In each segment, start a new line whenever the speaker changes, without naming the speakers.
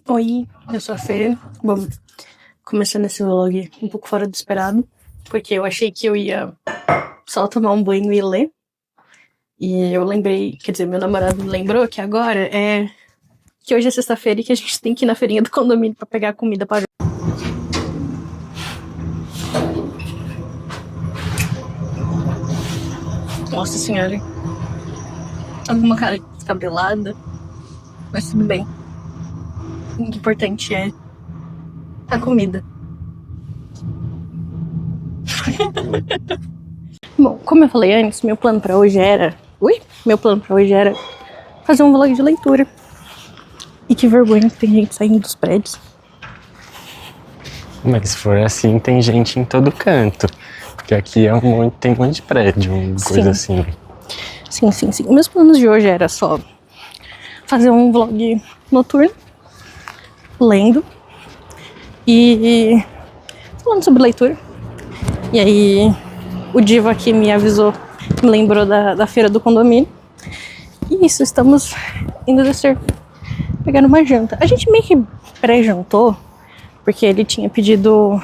Oi, eu sou a Fê. Bom, começando esse vlog um pouco fora do esperado, porque eu achei que eu ia só tomar um banho e ler. E eu lembrei, quer dizer, meu namorado me lembrou que agora é que hoje é sexta-feira e que a gente tem que ir na feirinha do condomínio pra pegar comida pra ver. Nossa senhora. Alguma cara descabelada, mas tudo bem. O importante é a comida. Bom, como eu falei antes, meu plano pra hoje era... Meu plano pra hoje era fazer um vlog de leitura. E que vergonha que tem gente saindo dos prédios.
Mas se for assim, tem gente em todo canto. Porque aqui tem um monte de prédio, coisa assim.
Sim. Meus planos de hoje era só fazer um vlog noturno, lendo e falando sobre leitura. E aí o Diva aqui me avisou, me lembrou da feira do condomínio. E isso, estamos indo descer, pegar uma janta. A gente meio que pré-jantou, porque ele tinha pedido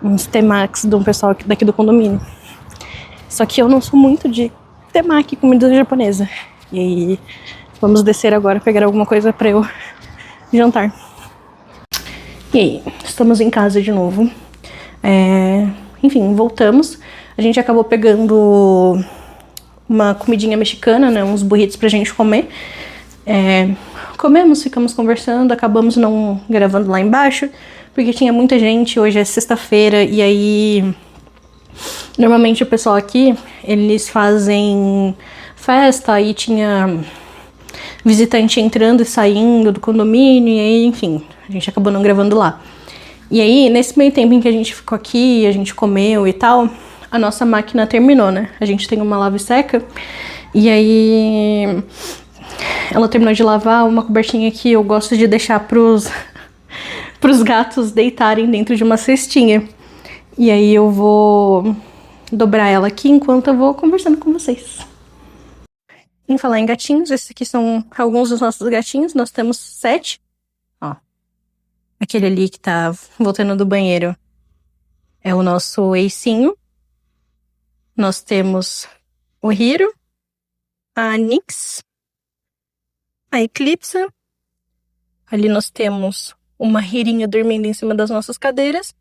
uns temakis de um pessoal daqui do condomínio. Só que eu não sou muito de temaki, comida japonesa. E aí vamos descer agora, pegar alguma coisa pra eu jantar. E aí, estamos em casa de novo. Enfim, voltamos. A gente acabou pegando uma comidinha mexicana, né? Uns burritos pra gente comer. Comemos, ficamos conversando, acabamos não gravando lá embaixo, porque tinha muita gente, hoje é sexta-feira, e aí... Normalmente o pessoal aqui, eles fazem festa, aí tinha visitante entrando e saindo do condomínio, e aí, enfim, a gente acabou não gravando lá. E aí, nesse meio tempo em que a gente ficou aqui, a gente comeu e tal, a nossa máquina terminou, né? A gente tem uma lava e seca, e aí ela terminou de lavar uma cobertinha que eu gosto de deixar pros gatos deitarem dentro de uma cestinha. E aí eu vou dobrar ela aqui enquanto eu vou conversando com vocês. Em falar em gatinhos, esses aqui são alguns dos nossos gatinhos. Nós temos 7. Ó, aquele ali que tá voltando do banheiro é o nosso Eicinho. Nós temos o Hiro, a Nix, a Eclipse. Ali nós temos uma Hirinha dormindo em cima das nossas cadeiras.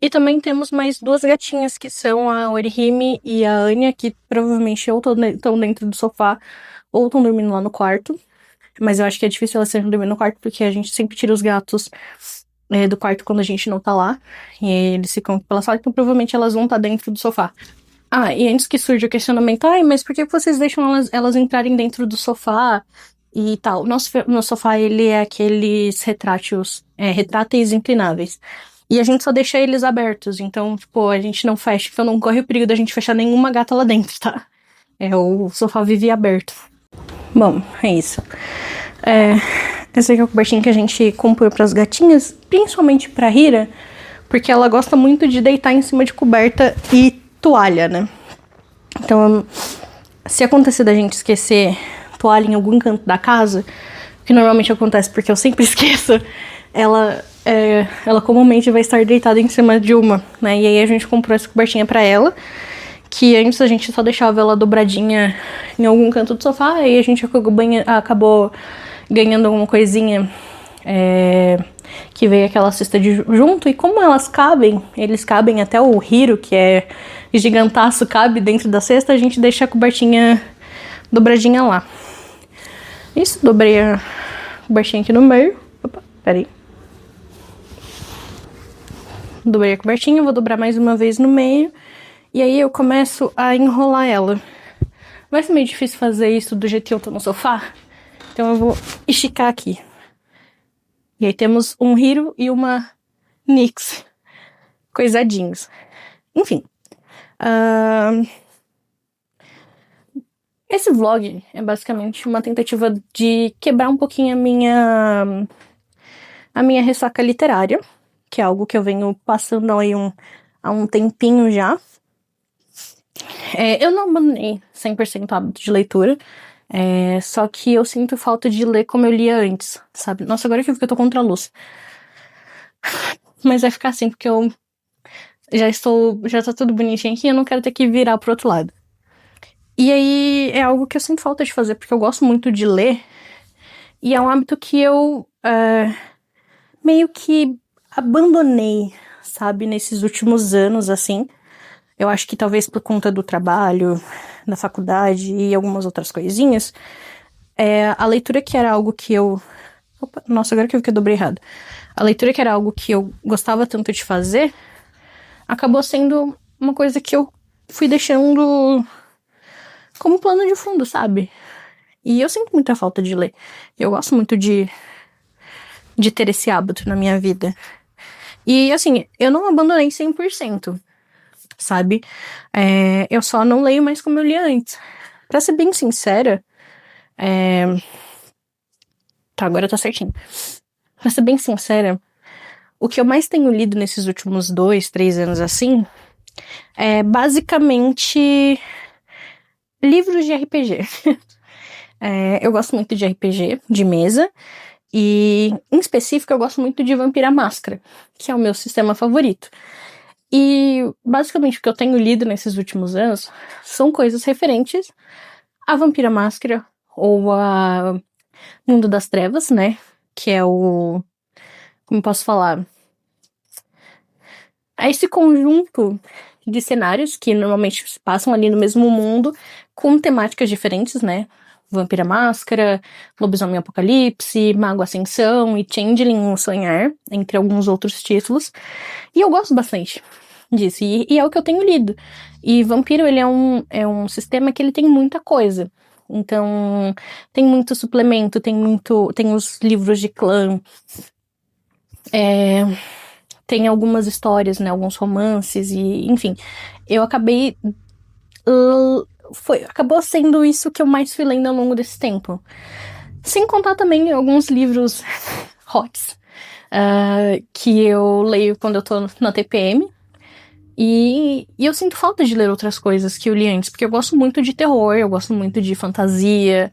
E também temos mais 2 gatinhas, que são a Orihime e a Anya, que provavelmente ou estão dentro do sofá ou estão dormindo lá no quarto. Mas eu acho que é difícil elas serem dormindo no quarto, porque a gente sempre tira os gatos do quarto quando a gente não tá lá. E eles ficam pela sala, então provavelmente elas vão estar dentro do sofá. Ah, e antes que surja o questionamento, mas por que vocês deixam elas entrarem dentro do sofá e tal? Nosso sofá, ele é aqueles retráteis inclináveis. E a gente só deixa eles abertos, então, tipo, a gente não fecha, então não corre o perigo da gente fechar nenhuma gata lá dentro, tá? O sofá vive aberto. Bom, é isso. Essa aqui é a cobertinha que a gente comprou pras gatinhas, principalmente pra Hira, porque ela gosta muito de deitar em cima de coberta e toalha, né? Então, se acontecer da gente esquecer toalha em algum canto da casa, que normalmente acontece porque eu sempre esqueço, ela comumente vai estar deitada em cima de uma, né? E aí a gente comprou essa cobertinha pra ela, que antes a gente só deixava ela dobradinha em algum canto do sofá, e a gente acabou ganhando alguma coisinha que veio aquela cesta junto, e como eles cabem até o Hiro, que é gigantaço, cabe dentro da cesta, a gente deixa a cobertinha dobradinha lá. Isso, dobrei a cobertinha aqui no meio. Opa, peraí. Dobrei a cobertinha, vou dobrar mais uma vez no meio. E aí eu começo a enrolar ela. Vai ser meio difícil fazer isso do jeito que eu tô no sofá. Então eu vou esticar aqui. E aí temos um Hiro e uma Nix. Coisadinhos. Enfim. Esse vlog é basicamente uma tentativa de quebrar um pouquinho a minha ressaca literária, que é algo que eu venho passando aí há um tempinho já. Eu não abandonei 100% o hábito de leitura. Só que eu sinto falta de ler como eu lia antes, sabe? Nossa, agora que eu vi que eu tô contra a luz. Mas vai ficar assim, porque eu já tá tudo bonitinho aqui e eu não quero ter que virar pro outro lado. E aí é algo que eu sinto falta de fazer, porque eu gosto muito de ler. E é um hábito que eu meio que abandonei, sabe? Nesses últimos anos, assim. Eu acho que talvez por conta do trabalho, da faculdade e algumas outras coisinhas. A leitura que era algo que eu... Opa, nossa, agora que eu vi que eu dobrei errado. A leitura que era algo que eu gostava tanto de fazer, acabou sendo uma coisa que eu fui deixando como plano de fundo, sabe? E eu sinto muita falta de ler. Eu gosto muito de ter esse hábito na minha vida. E, assim, eu não abandonei 100%, sabe? Eu só não leio mais como eu lia antes. Pra ser bem sincera... Tá, agora tá certinho. Pra ser bem sincera, o que eu mais tenho lido nesses últimos 2, 3 anos, assim, é basicamente livros de RPG. Eu gosto muito de RPG, de mesa, e em específico eu gosto muito de Vampira Máscara, que é o meu sistema favorito. E basicamente o que eu tenho lido nesses últimos anos são coisas referentes a Vampira Máscara ou a Mundo das Trevas, né? Que é o... Como posso falar? É esse conjunto de cenários que normalmente se passam ali no mesmo mundo, com temáticas diferentes, né? Vampira Máscara, Lobisomem Apocalipse, Mago Ascensão e Changeling Sonhar, entre alguns outros títulos. E eu gosto bastante disso, e é o que eu tenho lido. E Vampiro, ele é um sistema que ele tem muita coisa. Então, tem muito suplemento, tem os livros de clã, tem algumas histórias, né, alguns romances, e enfim, eu acabei... acabou sendo isso que eu mais fui lendo ao longo desse tempo. Sem contar também alguns livros hots, que eu leio quando eu tô na TPM, e eu sinto falta de ler outras coisas que eu li antes, porque eu gosto muito de terror, eu gosto muito de fantasia,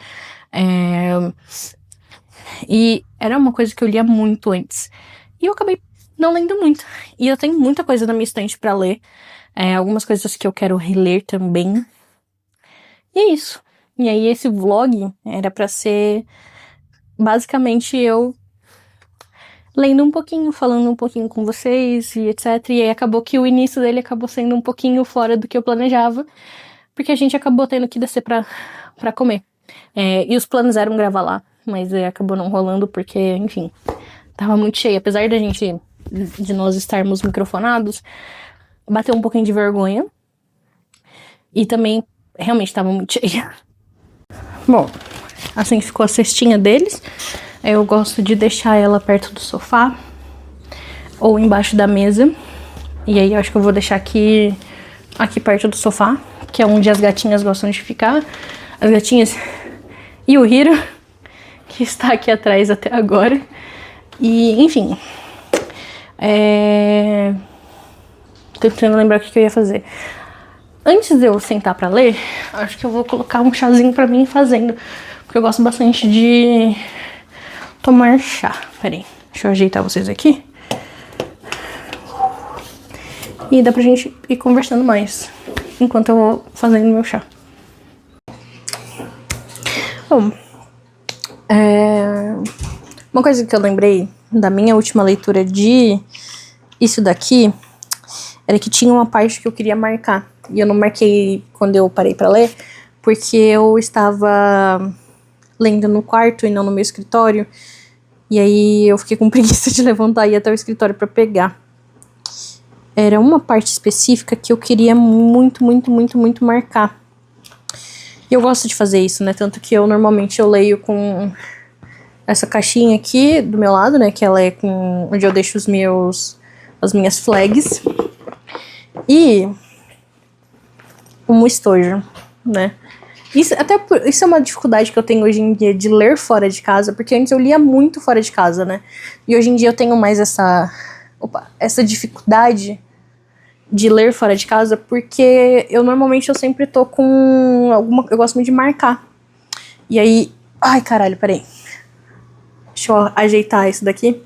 e era uma coisa que eu lia muito antes. E eu acabei não lendo muito. E eu tenho muita coisa na minha estante pra ler, algumas coisas que eu quero reler também. E é isso. E aí esse vlog era pra ser basicamente eu lendo um pouquinho, falando um pouquinho com vocês e etc. E aí acabou que o início dele acabou sendo um pouquinho fora do que eu planejava, porque a gente acabou tendo que descer pra comer. E os planos eram gravar lá, mas acabou não rolando porque, enfim, tava muito cheio. Apesar de nós estarmos microfonados, bateu um pouquinho de vergonha. E também, realmente, tava muito cheia. Bom, assim ficou a cestinha deles. Eu gosto de deixar ela perto do sofá ou embaixo da mesa. E aí eu acho que eu vou deixar aqui perto do sofá, que é onde as gatinhas gostam de ficar. As gatinhas e o Hiro, que está aqui atrás até agora. E, enfim. Tô tentando lembrar o que eu ia fazer. Antes de eu sentar pra ler, acho que eu vou colocar um chazinho pra mim fazendo. Porque eu gosto bastante de tomar chá. Peraí, deixa eu ajeitar vocês aqui. E dá pra gente ir conversando mais enquanto eu vou fazendo meu chá. Bom, uma coisa que eu lembrei da minha última leitura de isso daqui era que tinha uma parte que eu queria marcar. E eu não marquei quando eu parei pra ler, porque eu estava lendo no quarto e não no meu escritório. E aí eu fiquei com preguiça de levantar e ir até o escritório pra pegar. Era uma parte específica que eu queria muito, muito, muito, muito marcar. E eu gosto de fazer isso, né? Tanto que normalmente eu leio com essa caixinha aqui do meu lado, né? Que ela é com onde eu deixo as minhas flags. E um estojo, né? Isso é uma dificuldade que eu tenho hoje em dia de ler fora de casa, porque antes eu lia muito fora de casa, né? E hoje em dia eu tenho mais essa dificuldade de ler fora de casa, porque eu normalmente sempre tô com eu gosto muito de marcar. E aí... Ai, caralho, peraí. Deixa eu ajeitar isso daqui.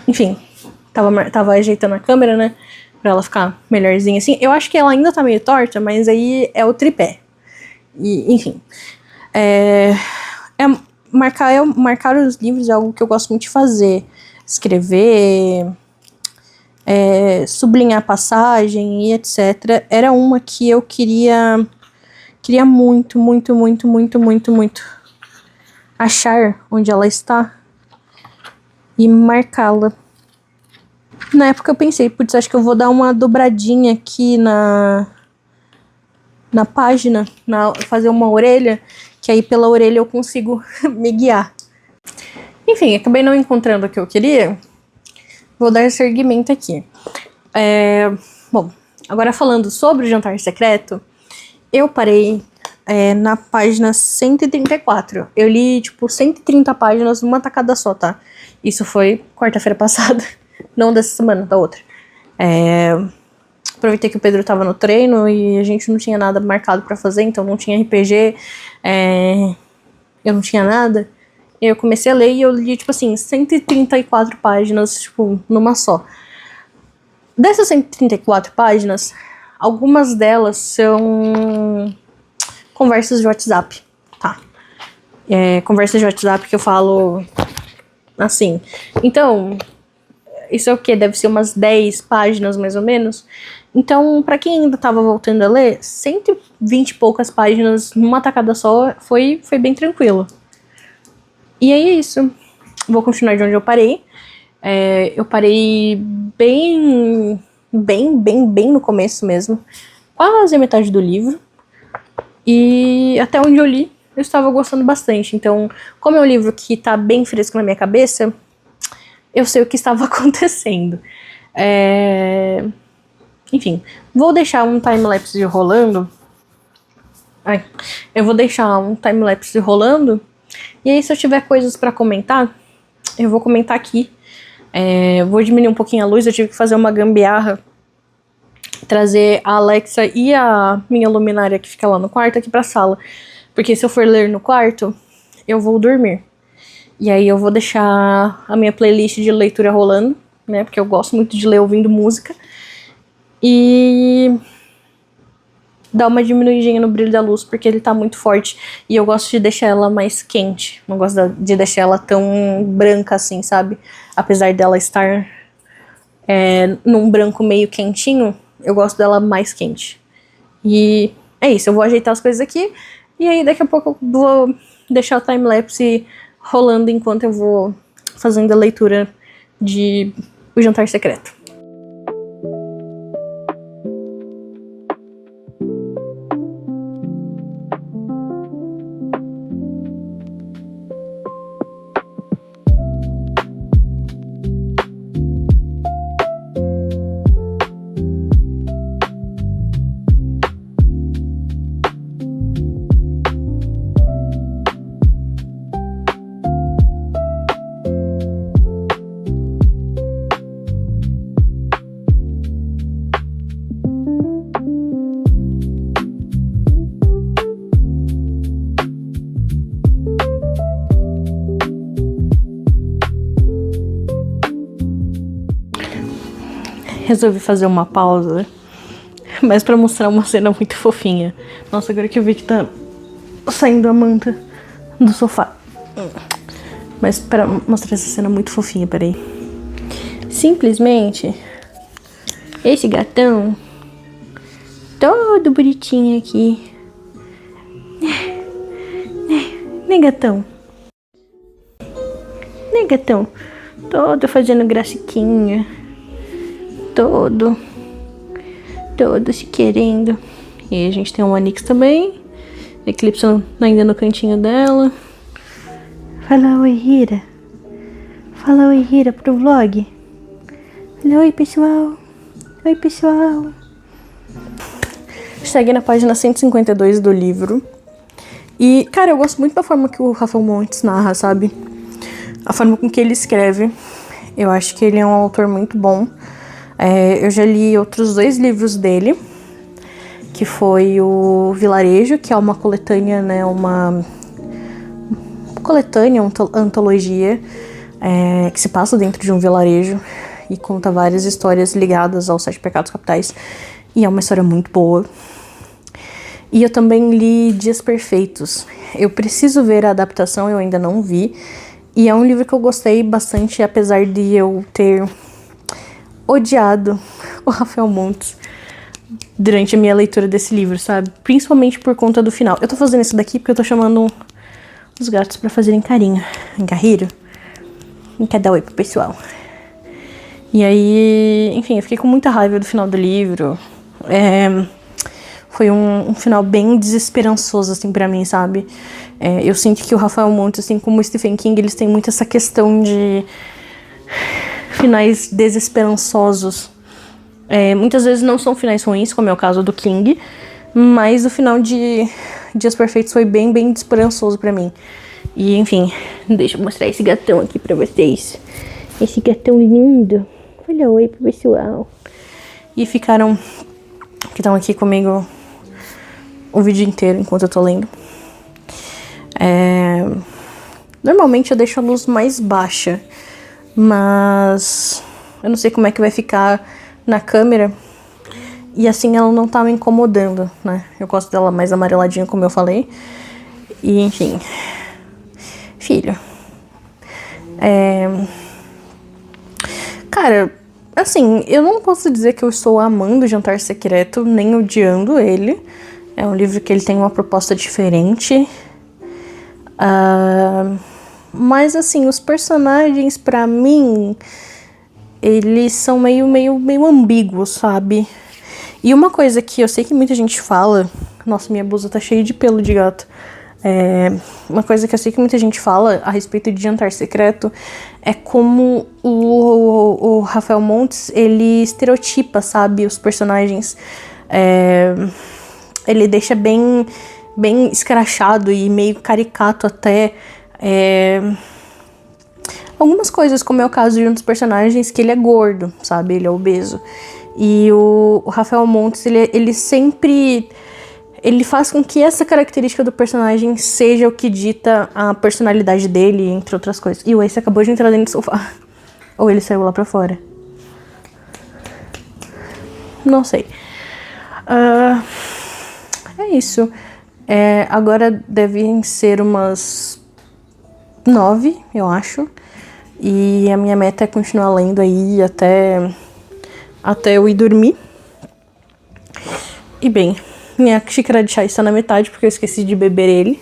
Enfim, tava ajeitando a câmera, né? Pra ela ficar melhorzinha assim. Eu acho que ela ainda tá meio torta, mas aí é o tripé. E, enfim. Marcar os livros é algo que eu gosto muito de fazer. Escrever, sublinhar passagem e etc. Era uma que eu queria muito, muito, muito, muito, muito, muito achar onde ela está e marcá-la. Na época eu pensei, putz, acho que eu vou dar uma dobradinha aqui na página, fazer uma orelha, que aí pela orelha eu consigo me guiar. Enfim, acabei não encontrando o que eu queria. Vou dar seguimento aqui. Bom, agora falando sobre o Jantar Secreto, eu parei na página 134. Eu li, 130 páginas numa tacada só, tá? Isso foi quarta-feira passada. Não dessa semana, da outra. Aproveitei que o Pedro tava no treino e a gente não tinha nada marcado pra fazer, então não tinha RPG, eu não tinha nada. E eu comecei a ler e eu li, 134 páginas, numa só. Dessas 134 páginas, algumas delas são conversas de WhatsApp, tá? Conversas de WhatsApp que eu falo assim. Então, isso é o quê? Deve ser umas 10 páginas, mais ou menos. Então, pra quem ainda tava voltando a ler, 120 e poucas páginas numa tacada só foi bem tranquilo. E aí é isso. Vou continuar de onde eu parei. Eu parei bem no começo mesmo. Quase a metade do livro. E até onde eu li, eu estava gostando bastante. Então, como é um livro que tá bem fresco na minha cabeça, eu sei o que estava acontecendo. Enfim, vou deixar um time-lapse rolando. Eu vou deixar um time-lapse rolando. E aí, se eu tiver coisas pra comentar, eu vou comentar aqui. Vou diminuir um pouquinho a luz, eu tive que fazer uma gambiarra. Trazer a Alexa e a minha luminária que fica lá no quarto aqui pra sala. Porque se eu for ler no quarto, eu vou dormir. E aí eu vou deixar a minha playlist de leitura rolando, né? Porque eu gosto muito de ler ouvindo música. E dar uma diminuidinha no brilho da luz, porque ele tá muito forte. E eu gosto de deixar ela mais quente. Não gosto de deixar ela tão branca assim, sabe? Apesar dela estar num branco meio quentinho, eu gosto dela mais quente. E é isso, eu vou ajeitar as coisas aqui. E aí daqui a pouco eu vou deixar o time-lapse rolando enquanto eu vou fazendo a leitura de O Jantar Secreto. Resolvi fazer uma pausa, mas pra mostrar uma cena muito fofinha. Nossa, agora que eu vi que tá saindo a manta do sofá. Mas pra mostrar essa cena muito fofinha, peraí. Simplesmente, esse gatão, todo bonitinho aqui. Né, gatão? Né, gatão? Todo fazendo graciquinha. Todo se querendo. E aí a gente tem o Onix também. Eclipse ainda no cantinho dela. Fala oi, Hira. Fala oi, Hira, pro vlog. Fala oi, pessoal. Oi, pessoal. Cheguei na página 152 do livro. E, cara, eu gosto muito da forma que o Rafael Montes narra, sabe? A forma com que ele escreve. Eu acho que ele é um autor muito bom. Eu já li outros 2 livros dele. que foi o Vilarejo, que é uma coletânea, né, uma antologia, que se passa dentro de um vilarejo e conta várias histórias ligadas aos 7 pecados capitais, e é uma história muito boa. E eu também li Dias Perfeitos. Eu preciso ver a adaptação, eu ainda não vi. E é um livro que eu gostei bastante, apesar de eu ter odiado o Rafael Montes durante a minha leitura desse livro, sabe? Principalmente por conta do final. Eu tô fazendo isso daqui porque eu tô chamando os gatos pra fazerem carinho. Encarreiro. Quer dar oi pro pessoal. E aí, enfim, eu fiquei com muita raiva do final do livro. Foi um final bem desesperançoso, assim, pra mim, sabe? Eu sinto que o Rafael Montes, assim como o Stephen King, eles têm muito essa questão de finais desesperançosos. Muitas vezes não são finais ruins, como é o caso do King, mas o final de Dias Perfeitos foi bem, bem desesperançoso pra mim. E, enfim, deixa eu mostrar esse gatão aqui pra vocês. Esse gatão lindo. Olha, oi pro pessoal. E ficaram... que estão aqui comigo o vídeo inteiro enquanto eu tô lendo. Normalmente eu deixo a luz mais baixa, mas eu não sei como é que vai ficar na câmera, e assim ela não tá me incomodando, né? Eu gosto dela mais amareladinha, como eu falei. E enfim, filho, cara, assim, eu não posso dizer que eu estou amando Jantar Secreto, nem odiando ele. É um livro que ele tem uma proposta diferente. Mas, assim, os personagens, pra mim, eles são meio ambíguos, sabe? E uma coisa que eu sei que muita gente fala... Nossa, minha blusa tá cheia de pelo de gato. Uma coisa que eu sei que muita gente fala a respeito de Jantar Secreto é como o Rafael Montes, ele estereotipa, sabe, os personagens. Ele deixa bem escrachado e meio caricato até algumas coisas, como é o caso de um dos personagens, que ele é gordo, sabe, ele é obeso. E o Rafael Montes, ele sempre... ele faz com que essa característica do personagem seja o que dita a personalidade dele, entre outras coisas. E o Ace acabou de entrar dentro do sofá. Ou ele saiu lá pra fora. Não sei. É isso. Agora devem ser umas 9, eu acho. E a minha meta é continuar lendo aí até eu ir dormir. E bem... minha xícara de chá está na metade, porque eu esqueci de beber ele.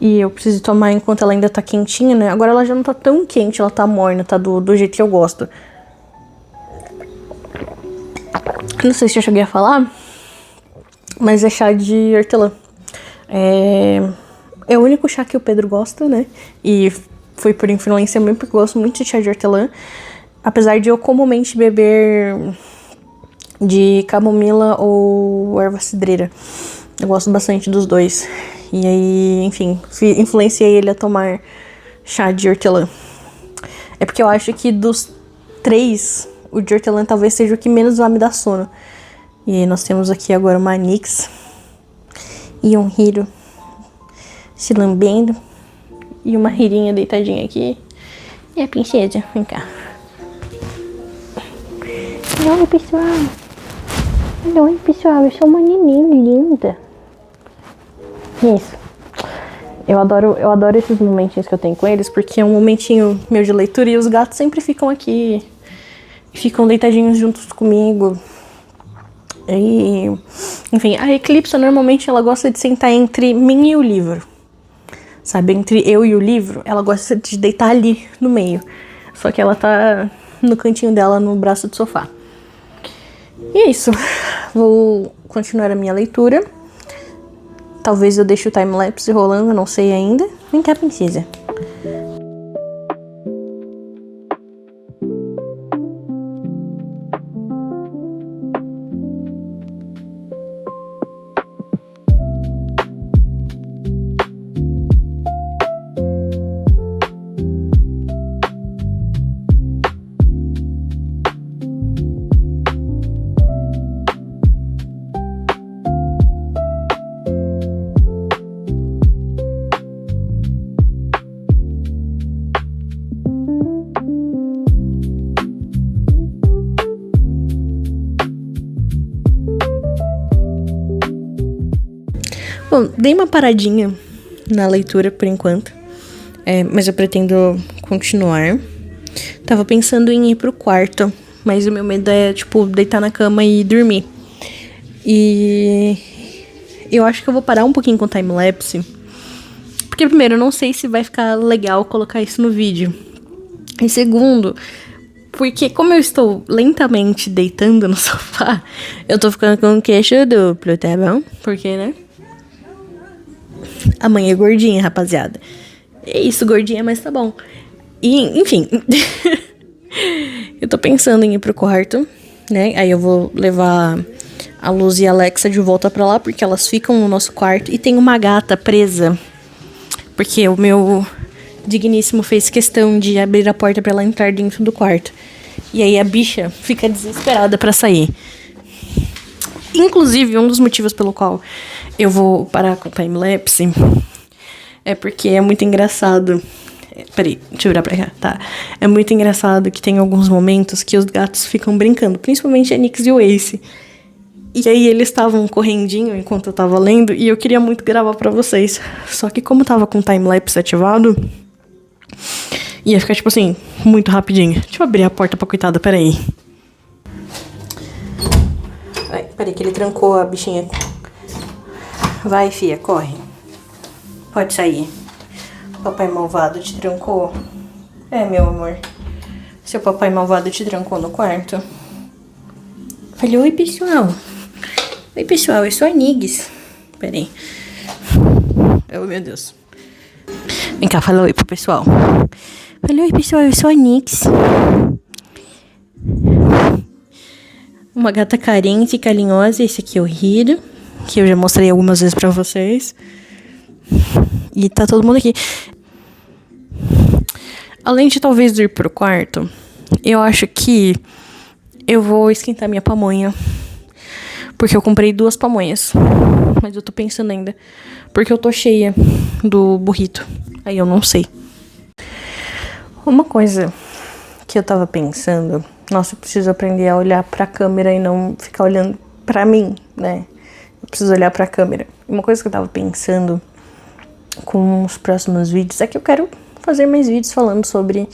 E eu preciso tomar enquanto ela ainda tá quentinha, né? Agora ela já não tá tão quente, ela tá morna, tá do jeito que eu gosto. Não sei se eu cheguei a falar, mas é chá de hortelã. É o único chá que o Pedro gosta, né? E foi por influência mesmo, porque eu gosto muito de chá de hortelã. Apesar de eu comumente beber... de camomila ou erva cidreira. Eu gosto bastante dos dois. E aí, enfim, influenciei ele a tomar chá de hortelã. É porque eu acho que dos 3, o de hortelã talvez seja o que menos vai me dar sono. E aí nós temos aqui agora uma Nix e um Hiro se lambendo. E uma Hirinha deitadinha aqui. E a princesa, vem cá. Oi, pessoal. Oi, pessoal, eu sou uma neném linda. Isso. Eu adoro esses momentinhos que eu tenho com eles, porque é um momentinho meu de leitura e os gatos sempre ficam aqui. Ficam deitadinhos juntos comigo. E, enfim, a Eclipse normalmente ela gosta de sentar entre mim e o livro. Sabe, entre eu e o livro, ela gosta de deitar ali no meio. Só que ela tá no cantinho dela, no braço do sofá. E é isso. Vou continuar a minha leitura. Talvez eu deixe o timelapse rolando, não sei ainda. Vem cá, princesa. Bom, dei uma paradinha na leitura por enquanto, mas eu pretendo continuar. Tava pensando em ir pro quarto, mas o meu medo é, tipo, deitar na cama e dormir. E eu acho que eu vou parar um pouquinho com o time-lapse. Porque, primeiro, eu não sei se vai ficar legal colocar isso no vídeo. E segundo, porque como eu estou lentamente deitando no sofá, eu tô ficando com um queixo duplo, tá bom? Porque, né? A mãe é gordinha, rapaziada. É isso, gordinha, mas tá bom. E, enfim. Eu tô pensando em ir pro quarto, né? Aí eu vou levar a Luz e a Alexa de volta pra lá, porque elas ficam no nosso quarto. E tem uma gata presa, porque o meu digníssimo fez questão de abrir a porta pra ela entrar dentro do quarto. E aí a bicha fica desesperada pra sair. Inclusive, um dos motivos pelo qual eu vou parar com o time-lapse é porque é muito engraçado. Peraí, deixa eu virar pra cá, tá? É muito engraçado que tem alguns momentos que os gatos ficam brincando, principalmente a Nix e o Ace. E aí eles estavam correndinho enquanto eu tava lendo e eu queria muito gravar pra vocês. Só que como tava com o time-lapse ativado, ia ficar, tipo assim, muito rapidinho. Deixa eu abrir a porta pra coitada, peraí. Ai, peraí que ele trancou a bichinha. Vai, fia, corre. Pode sair. Papai malvado te trancou? Meu amor. Seu papai malvado te trancou no quarto? Falei, oi, pessoal. Oi, pessoal, eu sou a Niggs. Peraí. Oh, meu Deus. Vem cá, fala oi pro pessoal. Falei, oi, pessoal, eu sou a Nix. Uma gata carente e carinhosa. Esse aqui é o Hiro, que eu já mostrei algumas vezes pra vocês. E tá todo mundo aqui. Além de talvez ir pro quarto, eu acho que eu vou esquentar minha pamonha. Porque eu comprei 2 pamonhas. Mas eu tô pensando ainda. Porque eu tô cheia do burrito. Aí eu não sei. Uma coisa que eu tava pensando... Nossa, eu preciso aprender a olhar pra câmera e não ficar olhando pra mim, né? Eu preciso olhar pra câmera. Uma coisa que eu tava pensando com os próximos vídeos é que eu quero fazer mais vídeos falando sobre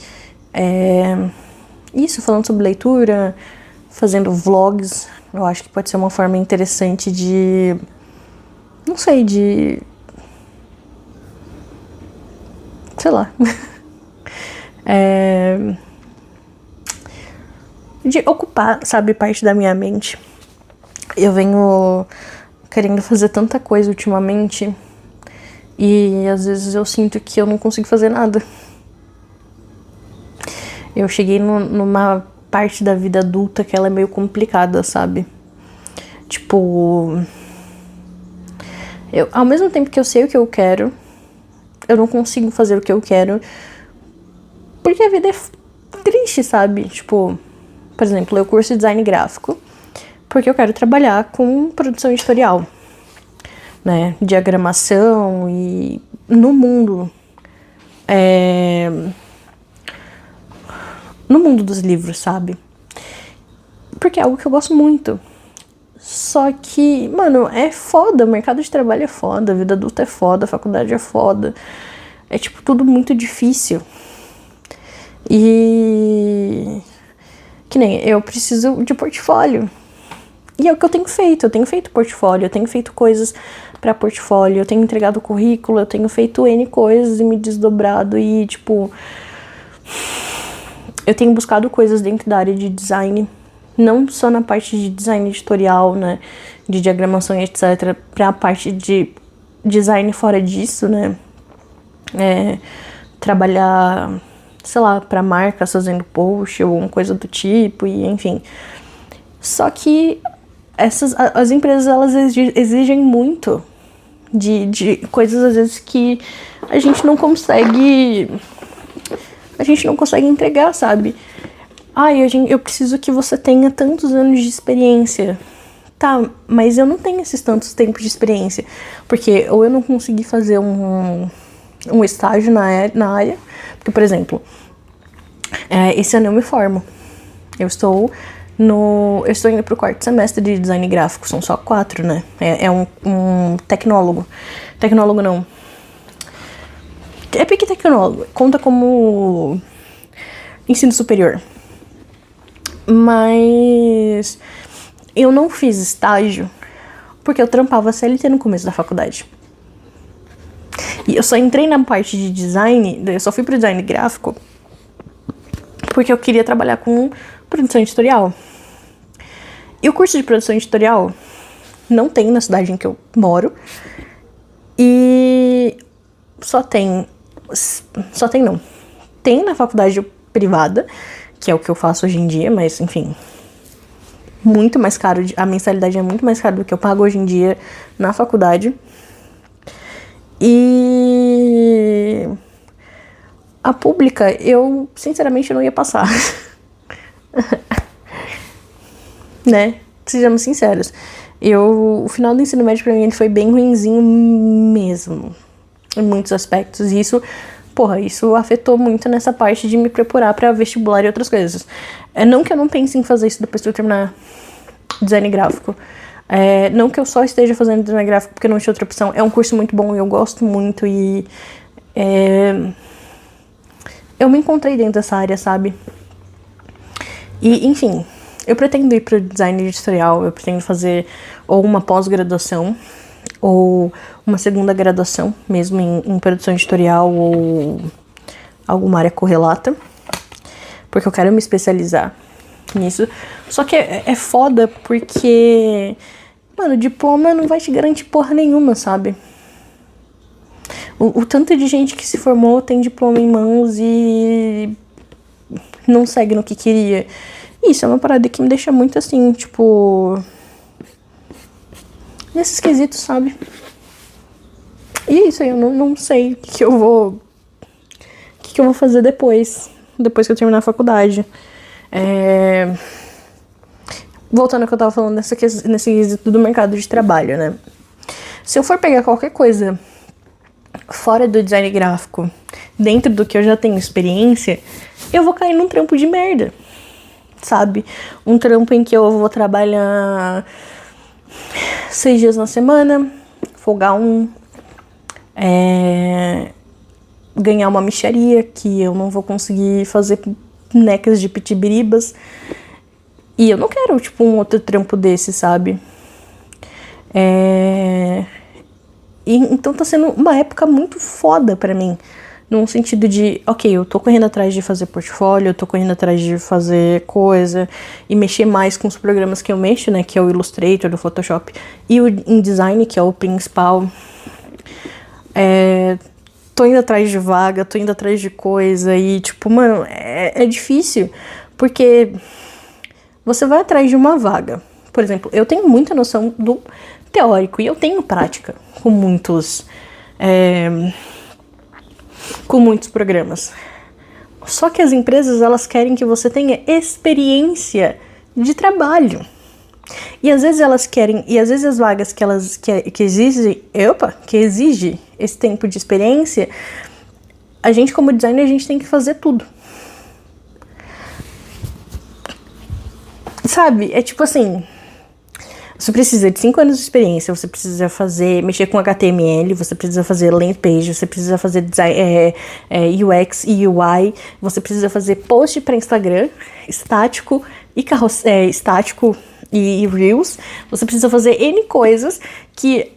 isso, falando sobre leitura, fazendo vlogs. Eu acho que pode ser uma forma interessante de, não sei, de, sei lá, de ocupar, sabe, parte da minha mente. Eu venho querendo fazer tanta coisa ultimamente e às vezes eu sinto que eu não consigo fazer nada. Eu cheguei numa parte da vida adulta que ela é meio complicada, sabe? Tipo, ao mesmo tempo que eu sei o que eu quero, eu não consigo fazer o que eu quero porque a vida é triste, sabe? Tipo, por exemplo, eu curso design gráfico porque eu quero trabalhar com produção editorial, né? Diagramação e no mundo no mundo dos livros, sabe? Porque é algo que eu gosto muito. Só que, mano, é foda, o mercado de trabalho é foda, a vida adulta é foda, a faculdade é foda. É, tipo, tudo muito difícil. E... que nem, eu preciso de portfólio. E é o que eu tenho feito portfólio, eu tenho feito coisas pra portfólio, eu tenho entregado currículo, eu tenho feito N coisas e me desdobrado e, tipo... eu tenho buscado coisas dentro da área de design, não só na parte de design editorial, né, de diagramação e etc, pra parte de design fora disso, né, trabalhar, sei lá, pra marcas fazendo post ou alguma coisa do tipo, e enfim. Só que as empresas, elas exigem muito de coisas, às vezes, que a gente não consegue entregar, sabe? Eu preciso que você tenha tantos anos de experiência. Tá, mas eu não tenho esses tantos tempos de experiência. Porque ou eu não consegui fazer um estágio na área. Porque, por exemplo, esse ano eu me formo. Eu estou Eu estou indo pro 4º semestre de design gráfico, são só 4, né? É um tecnólogo. Tecnólogo não. É porque tecnólogo, conta como ensino superior. Mas eu não fiz estágio porque eu trampava CLT no começo da faculdade. E eu só entrei na parte de design, eu só fui pro design gráfico porque eu queria trabalhar com produção editorial. E o curso de produção editorial não tem na cidade em que eu moro. E tem na faculdade privada, que é o que eu faço hoje em dia, mas enfim, muito mais caro, a mensalidade é muito mais cara do que eu pago hoje em dia na faculdade. E a pública, eu sinceramente não ia passar. Né? Sejamos sinceros. O final do ensino médio pra mim ele foi bem ruinzinho mesmo. Em muitos aspectos. E isso afetou muito nessa parte de me preparar pra vestibular e outras coisas. Não que eu não pense em fazer isso depois que eu terminar design gráfico. Não que eu só esteja fazendo design gráfico porque não tinha outra opção. É um curso muito bom e eu gosto muito. E eu me encontrei dentro dessa área, sabe? E, enfim, eu pretendo ir para o design editorial, eu pretendo fazer ou uma pós-graduação ou uma segunda graduação, mesmo em produção editorial ou alguma área correlata, porque eu quero me especializar nisso. Só que é foda porque, mano, diploma não vai te garantir porra nenhuma, sabe? O tanto de gente que se formou tem diploma em mãos e não segue no que queria. Isso é uma parada que me deixa muito assim, tipo, nesses quesitos, sabe? E é isso aí, eu não sei o que eu vou fazer depois que eu terminar a faculdade. Voltando ao que eu tava falando nesse quesito do mercado de trabalho, né? Se eu for pegar qualquer coisa fora do design gráfico, dentro do que eu já tenho experiência, eu vou cair num trampo de merda, sabe? Um trampo em que eu vou trabalhar 6 dias na semana, folgar ganhar uma mixaria que eu não vou conseguir fazer necas de pitibiribas. E eu não quero, tipo, um outro trampo desse, sabe? Então tá sendo uma época muito foda pra mim. Num sentido de, ok, eu tô correndo atrás de fazer portfólio, eu tô correndo atrás de fazer coisa e mexer mais com os programas que eu mexo, né? Que é o Illustrator, o Photoshop e o InDesign, que é o principal. Tô indo atrás de vaga, tô indo atrás de coisa e, tipo, mano, é difícil. Porque você vai atrás de uma vaga. Por exemplo, eu tenho muita noção do teórico e eu tenho prática com muitos programas. Só que as empresas, elas querem que você tenha experiência de trabalho. E às vezes elas querem, e às vezes as vagas que exige esse tempo de experiência, a gente como designer, a gente tem que fazer tudo. Sabe? É tipo assim, você precisa de 5 anos de experiência, você precisa mexer com HTML, você precisa fazer landing page, você precisa fazer design, UX e UI, você precisa fazer post para Instagram, estático e Reels, você precisa fazer N coisas que,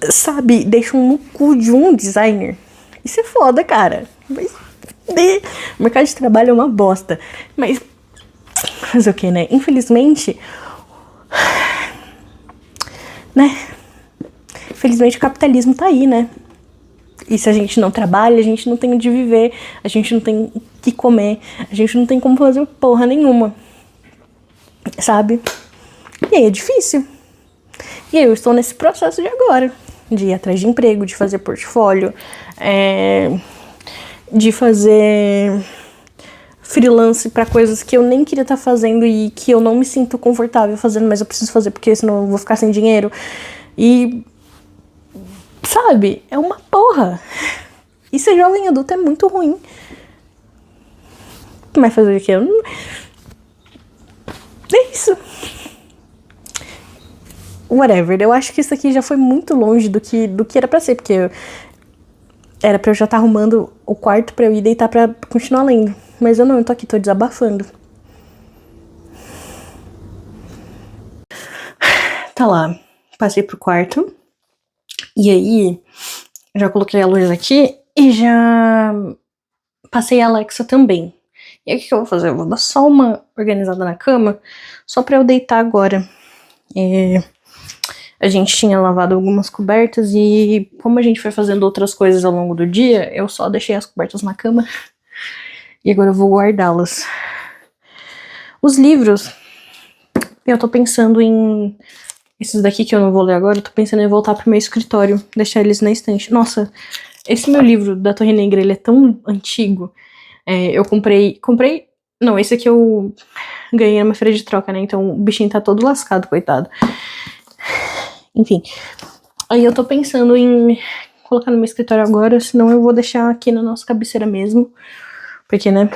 sabe, deixam no cu de um designer. Isso é foda, cara. O mercado de trabalho é uma bosta. Mas fazer o que, né? Infelizmente, Infelizmente o capitalismo tá aí, né? E se a gente não trabalha, a gente não tem onde viver, a gente não tem o que comer, a gente não tem como fazer porra nenhuma. Sabe? E aí é difícil. E aí eu estou nesse processo de agora. De ir atrás de emprego, de fazer portfólio, de fazer freelance pra coisas que eu nem queria estar fazendo e que eu não me sinto confortável fazendo, mas eu preciso fazer porque senão eu vou ficar sem dinheiro. E, sabe, é uma porra. E ser jovem adulto é muito ruim. Mas fazer o quê? whatever. Eu acho que isso aqui já foi muito longe do que era pra ser, porque era pra eu já estar arrumando o quarto pra eu ir deitar pra continuar lendo. Mas eu tô aqui, tô desabafando. Tá lá, passei pro quarto. E aí, já coloquei a luz aqui e já passei a Alexa também. E aí o que eu vou fazer? Eu vou dar só uma organizada na cama, só pra eu deitar agora. A gente tinha lavado algumas cobertas e como a gente foi fazendo outras coisas ao longo do dia, eu só deixei as cobertas na cama e agora eu vou guardá-las. Os livros, eu tô pensando em... Esses daqui que eu não vou ler agora, eu tô pensando em voltar pro meu escritório, deixar eles na estante. Nossa, esse meu livro da Torre Negra, ele é tão antigo. Eu comprei... Não, esse aqui eu ganhei numa feira de troca, né? Então o bichinho tá todo lascado, coitado. Enfim. Aí eu tô pensando em colocar no meu escritório agora, senão eu vou deixar aqui na nossa cabeceira mesmo. Porque, né?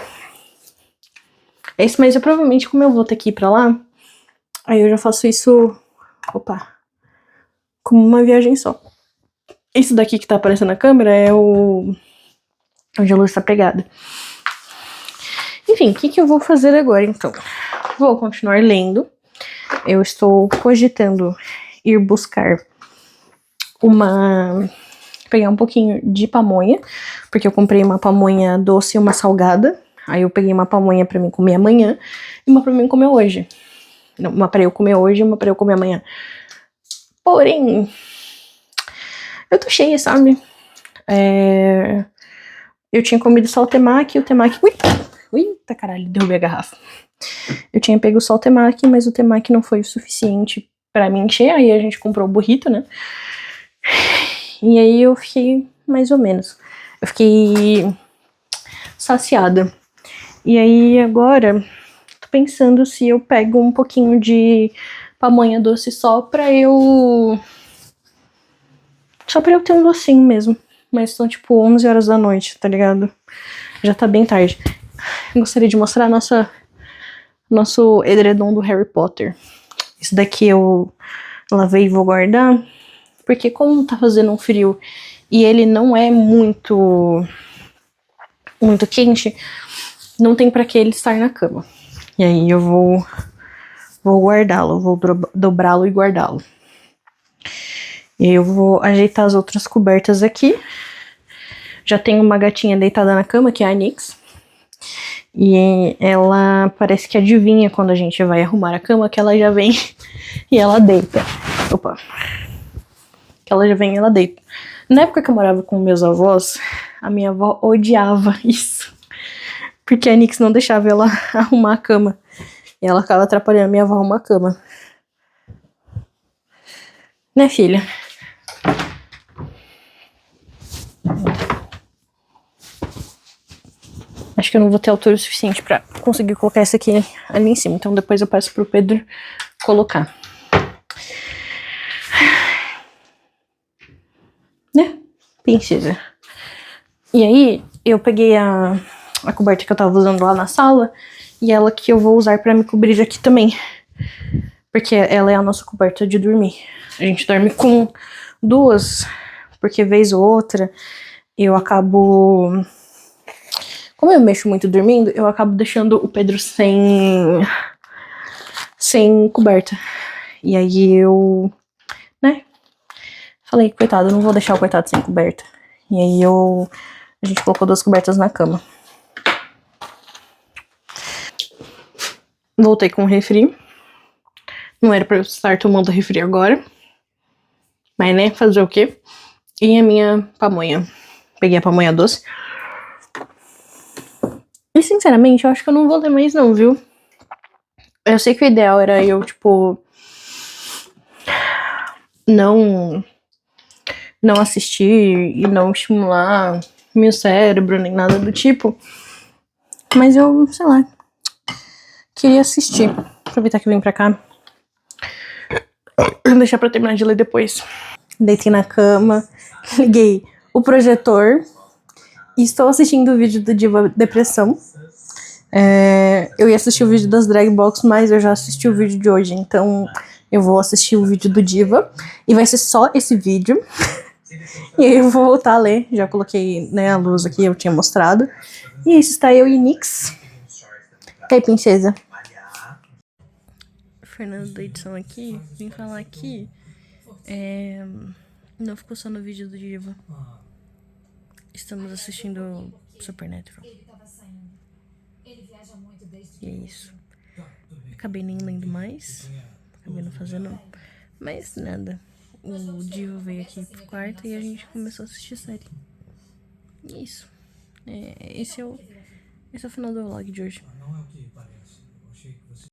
Mas eu provavelmente, como eu vou ter que ir pra lá, aí eu já faço isso... Opa! Como uma viagem só. Isso daqui que tá aparecendo na câmera é onde a luz tá pegada. Enfim, o que eu vou fazer agora, então? Vou continuar lendo. Eu estou cogitando ir buscar pegar um pouquinho de pamonha, porque eu comprei uma pamonha doce e uma salgada. Aí eu peguei uma pamonha pra mim comer amanhã e uma pra mim comer hoje. Não, uma pra eu comer hoje e uma pra eu comer amanhã. Porém, eu tô cheia, sabe? Eu tinha comido só o temaki e o temaki... Eita caralho, derrubei a garrafa. Eu tinha pego só o temaki, mas o temaki não foi o suficiente pra me encher. Aí a gente comprou o burrito, né? E aí eu fiquei mais ou menos. Eu fiquei saciada. E aí agora, tô pensando se eu pego um pouquinho de pamonha doce só pra eu ter um docinho mesmo. Mas são tipo 11 horas da noite, tá ligado? Já tá bem tarde. Eu gostaria de mostrar nosso edredom do Harry Potter. Esse daqui eu lavei e vou guardar. Porque como tá fazendo um frio e ele não é muito quente, não tem pra que ele estar na cama. E aí eu vou guardá-lo, vou dobrá-lo e guardá-lo. E aí eu vou ajeitar as outras cobertas aqui. Já tem uma gatinha deitada na cama, que é a Nix. E ela parece que adivinha quando a gente vai arrumar a cama, que ela já vem e ela deita. Opa! Que ela já vem e ela deita. Na época que eu morava com meus avós, a minha avó odiava isso. Porque a Nix não deixava ela arrumar a cama. E ela ficava atrapalhando a minha avó a arrumar a cama. Né, filha? Acho que eu não vou ter altura o suficiente pra conseguir colocar essa aqui ali em cima. Então depois eu peço pro Pedro colocar. Né? Princesa. E aí, eu peguei a coberta que eu tava usando lá na sala e ela que eu vou usar pra me cobrir aqui também. Porque ela é a nossa coberta de dormir. A gente dorme com duas, porque vez ou outra eu acabo... Como eu mexo muito dormindo, eu acabo deixando o Pedro sem coberta. E aí eu, né, falei, coitado, eu não vou deixar o coitado sem coberta. E aí a gente colocou 2 cobertas na cama. Voltei com o refri. Não era pra eu estar tomando refri agora. Mas, né, fazer o quê? E a minha pamonha. Peguei a pamonha doce. E, sinceramente, eu acho que eu não vou ler mais não, viu? Eu sei que o ideal era eu, tipo... Não assistir e não estimular meu cérebro, nem nada do tipo. Mas eu, sei lá... Queria assistir. Aproveitar que eu vim pra cá. Deixar pra terminar de ler depois. Deitei na cama. Liguei o projetor. E estou assistindo o vídeo do Diva Depressão. Eu ia assistir o vídeo das drag box, mas eu já assisti o vídeo de hoje. Então eu vou assistir o vídeo do Diva. E vai ser só esse vídeo. E aí eu vou voltar a ler. Já coloquei, né, a luz aqui, eu tinha mostrado. E isso, está eu e Nix. E aí, princesa? Fernando da edição aqui, vim falar aqui. Não ficou só no vídeo do Diva. Estamos assistindo Supernatural. E é isso. Acabei nem lendo mais. Acabei não fazendo mais nada. O Diva veio aqui pro quarto e a gente começou a assistir série. E é isso. Esse é o final do vlog de hoje.